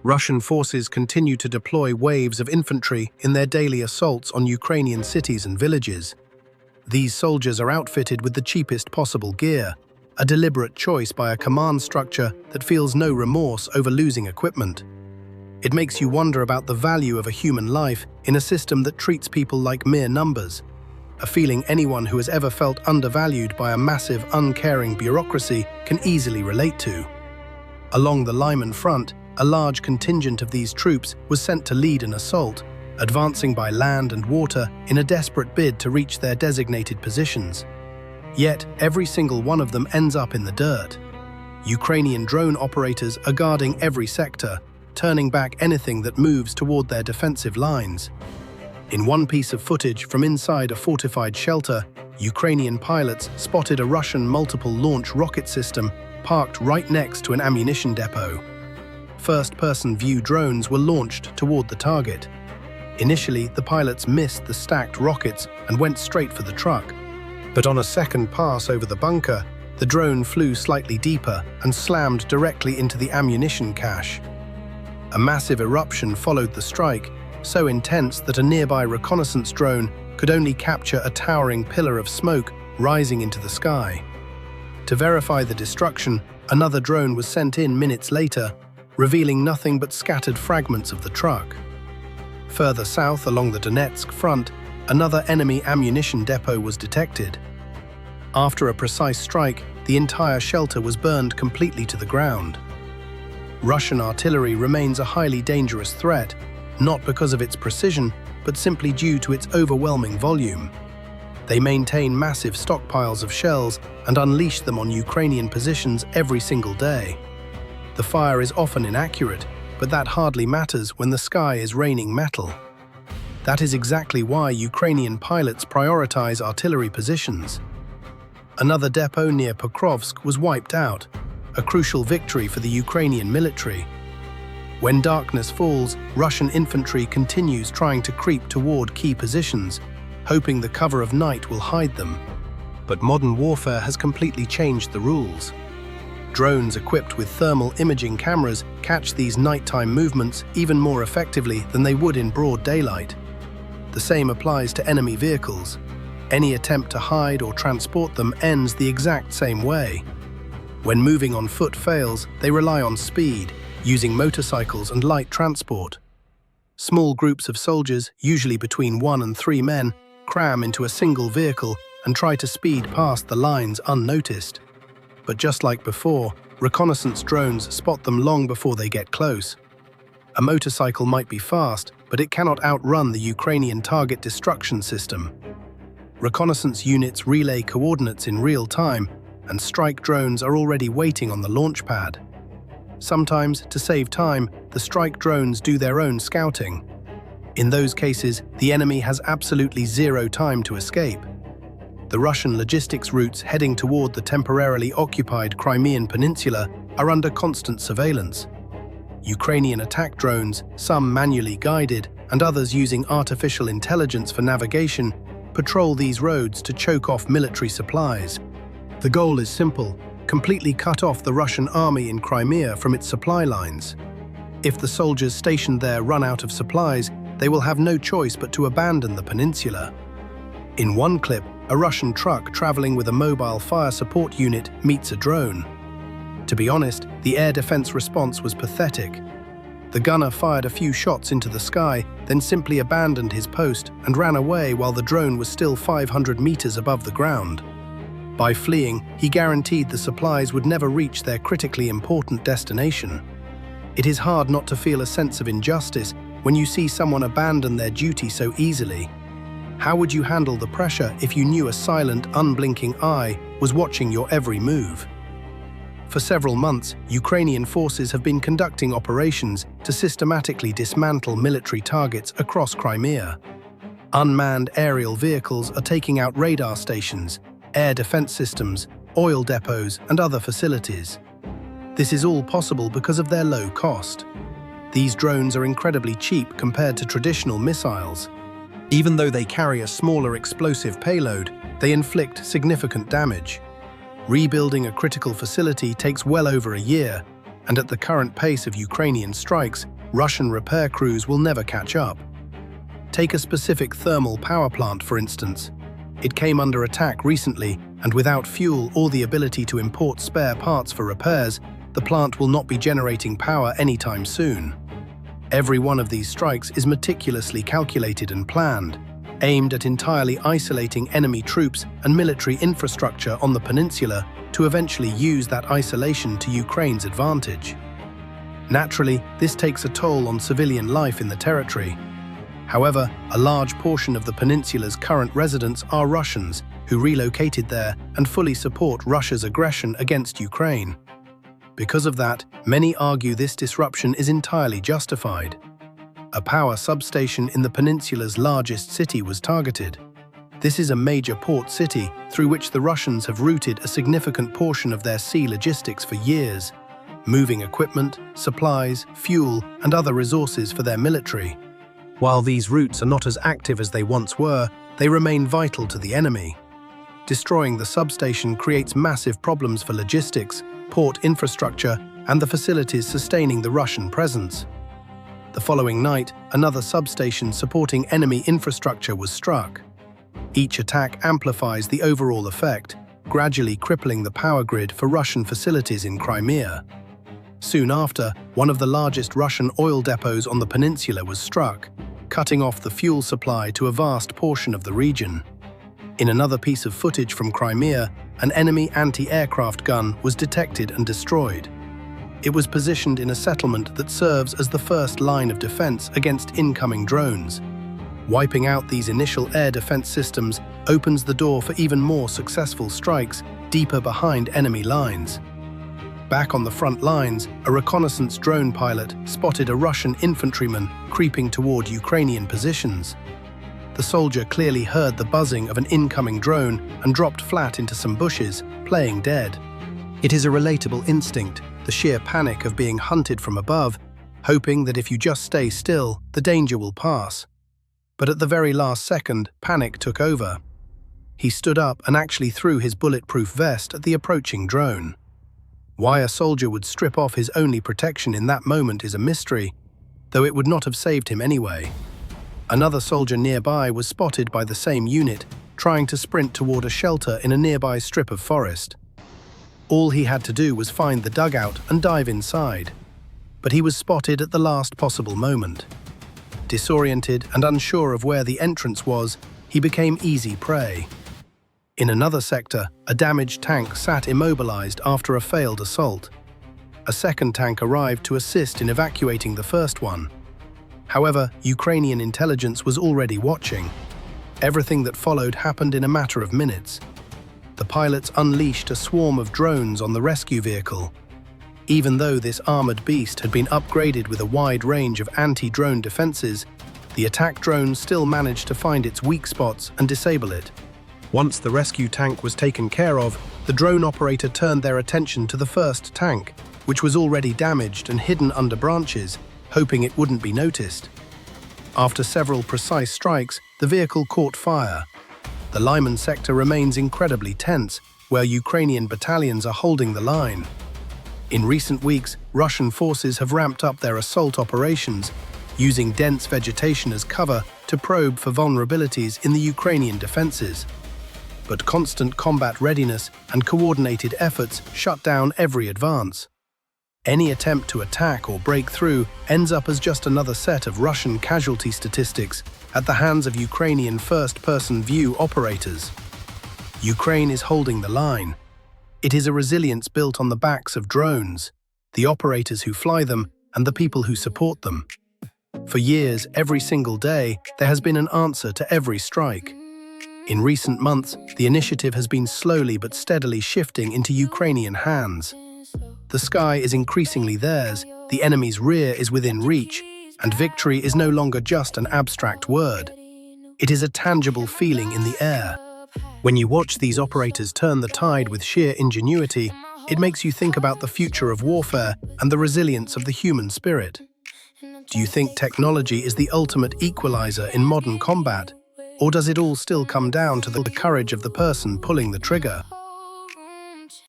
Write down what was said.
Russian forces continue to deploy waves of infantry in their daily assaults on Ukrainian cities and villages. These soldiers are outfitted with the cheapest possible gear, a deliberate choice by a command structure that feels no remorse over losing equipment. It makes you wonder about the value of a human life in a system that treats people like mere numbers, a feeling anyone who has ever felt undervalued by a massive, uncaring bureaucracy can easily relate to. Along the Lyman front, a large contingent of these troops was sent to lead an assault, advancing by land and water in a desperate bid to reach their designated positions. Yet, every single one of them ends up in the dirt. Ukrainian drone operators are guarding every sector, turning back anything that moves toward their defensive lines. In one piece of footage from inside a fortified shelter, Ukrainian pilots spotted a Russian multiple-launch rocket system parked right next to an ammunition depot. First-person view drones were launched toward the target. Initially, the pilots missed the stacked rockets and went straight for the truck. But on a second pass over the bunker, the drone flew slightly deeper and slammed directly into the ammunition cache. A massive eruption followed the strike, so intense that a nearby reconnaissance drone could only capture a towering pillar of smoke rising into the sky. To verify the destruction, another drone was sent in minutes later, revealing nothing but scattered fragments of the truck. Further south along the Donetsk front, another enemy ammunition depot was detected. After a precise strike, the entire shelter was burned completely to the ground. Russian artillery remains a highly dangerous threat, not because of its precision, but simply due to its overwhelming volume. They maintain massive stockpiles of shells and unleash them on Ukrainian positions every single day. The fire is often inaccurate, but that hardly matters when the sky is raining metal. That is exactly why Ukrainian pilots prioritize artillery positions. Another depot near Pokrovsk was wiped out, a crucial victory for the Ukrainian military. When darkness falls, Russian infantry continues trying to creep toward key positions, hoping the cover of night will hide them. But modern warfare has completely changed the rules. Drones equipped with thermal imaging cameras catch these nighttime movements even more effectively than they would in broad daylight. The same applies to enemy vehicles. Any attempt to hide or transport them ends the exact same way. When moving on foot fails, they rely on speed, using motorcycles and light transport. Small groups of soldiers, usually between 1 and 3 men, cram into a single vehicle and try to speed past the lines unnoticed. But just like before, reconnaissance drones spot them long before they get close. A motorcycle might be fast, but it cannot outrun the Ukrainian target destruction system. Reconnaissance units relay coordinates in real time, and strike drones are already waiting on the launch pad. Sometimes, to save time, the strike drones do their own scouting. In those cases, the enemy has absolutely zero time to escape. The Russian logistics routes heading toward the temporarily occupied Crimean Peninsula are under constant surveillance. Ukrainian attack drones, some manually guided and others using artificial intelligence for navigation, patrol these roads to choke off military supplies. The goal is simple: completely cut off the Russian army in Crimea from its supply lines. If the soldiers stationed there run out of supplies, they will have no choice but to abandon the peninsula. In one clip, a Russian truck traveling with a mobile fire support unit meets a drone. To be honest, the air defense response was pathetic. The gunner fired a few shots into the sky, then simply abandoned his post and ran away while the drone was still 500 meters above the ground. By fleeing, he guaranteed the supplies would never reach their critically important destination. It is hard not to feel a sense of injustice when you see someone abandon their duty so easily. How would you handle the pressure if you knew a silent, unblinking eye was watching your every move? For several months, Ukrainian forces have been conducting operations to systematically dismantle military targets across Crimea. Unmanned aerial vehicles are taking out radar stations, air defense systems, oil depots, and other facilities. This is all possible because of their low cost. These drones are incredibly cheap compared to traditional missiles. Even though they carry a smaller explosive payload, they inflict significant damage. Rebuilding a critical facility takes well over a year, and at the current pace of Ukrainian strikes, Russian repair crews will never catch up. Take a specific thermal power plant, for instance. It came under attack recently, and without fuel or the ability to import spare parts for repairs, the plant will not be generating power anytime soon. Every one of these strikes is meticulously calculated and planned, aimed at entirely isolating enemy troops and military infrastructure on the peninsula to eventually use that isolation to Ukraine's advantage. Naturally, this takes a toll on civilian life in the territory. However, a large portion of the peninsula's current residents are Russians who relocated there and fully support Russia's aggression against Ukraine. Because of that, many argue this disruption is entirely justified. A power substation in the peninsula's largest city was targeted. This is a major port city through which the Russians have routed a significant portion of their sea logistics for years, moving equipment, supplies, fuel, and other resources for their military. While these routes are not as active as they once were, they remain vital to the enemy. Destroying the substation creates massive problems for logistics, port infrastructure, and the facilities sustaining the Russian presence. The following night, another substation supporting enemy infrastructure was struck. Each attack amplifies the overall effect, gradually crippling the power grid for Russian facilities in Crimea. Soon after, one of the largest Russian oil depots on the peninsula was struck, cutting off the fuel supply to a vast portion of the region. In another piece of footage from Crimea, an enemy anti-aircraft gun was detected and destroyed. It was positioned in a settlement that serves as the first line of defense against incoming drones. Wiping out these initial air defense systems opens the door for even more successful strikes deeper behind enemy lines. Back on the front lines, a reconnaissance drone pilot spotted a Russian infantryman creeping toward Ukrainian positions. The soldier clearly heard the buzzing of an incoming drone and dropped flat into some bushes, playing dead. It is a relatable instinct, the sheer panic of being hunted from above, hoping that if you just stay still, the danger will pass. But at the very last second, panic took over. He stood up and actually threw his bulletproof vest at the approaching drone. Why a soldier would strip off his only protection in that moment is a mystery, though it would not have saved him anyway. Another soldier nearby was spotted by the same unit, trying to sprint toward a shelter in a nearby strip of forest. All he had to do was find the dugout and dive inside. But he was spotted at the last possible moment. Disoriented and unsure of where the entrance was, he became easy prey. In another sector, a damaged tank sat immobilized after a failed assault. A second tank arrived to assist in evacuating the first one. However, Ukrainian intelligence was already watching. Everything that followed happened in a matter of minutes. The pilots unleashed a swarm of drones on the rescue vehicle. Even though this armored beast had been upgraded with a wide range of anti-drone defenses, the attack drone still managed to find its weak spots and disable it. Once the rescue tank was taken care of, the drone operator turned their attention to the first tank, which was already damaged and hidden under branches, hoping it wouldn't be noticed. After several precise strikes, the vehicle caught fire. The Lyman sector remains incredibly tense, where Ukrainian battalions are holding the line. In recent weeks, Russian forces have ramped up their assault operations, using dense vegetation as cover to probe for vulnerabilities in the Ukrainian defenses. But constant combat readiness and coordinated efforts shut down every advance. Any attempt to attack or break through ends up as just another set of Russian casualty statistics at the hands of Ukrainian first-person view operators. Ukraine is holding the line. It is a resilience built on the backs of drones, the operators who fly them, and the people who support them. For years, every single day, there has been an answer to every strike. In recent months, the initiative has been slowly but steadily shifting into Ukrainian hands. The sky is increasingly theirs, the enemy's rear is within reach, and victory is no longer just an abstract word. It is a tangible feeling in the air. When you watch these operators turn the tide with sheer ingenuity, it makes you think about the future of warfare and the resilience of the human spirit. Do you think technology is the ultimate equalizer in modern combat? Or does it all still come down to the courage of the person pulling the trigger?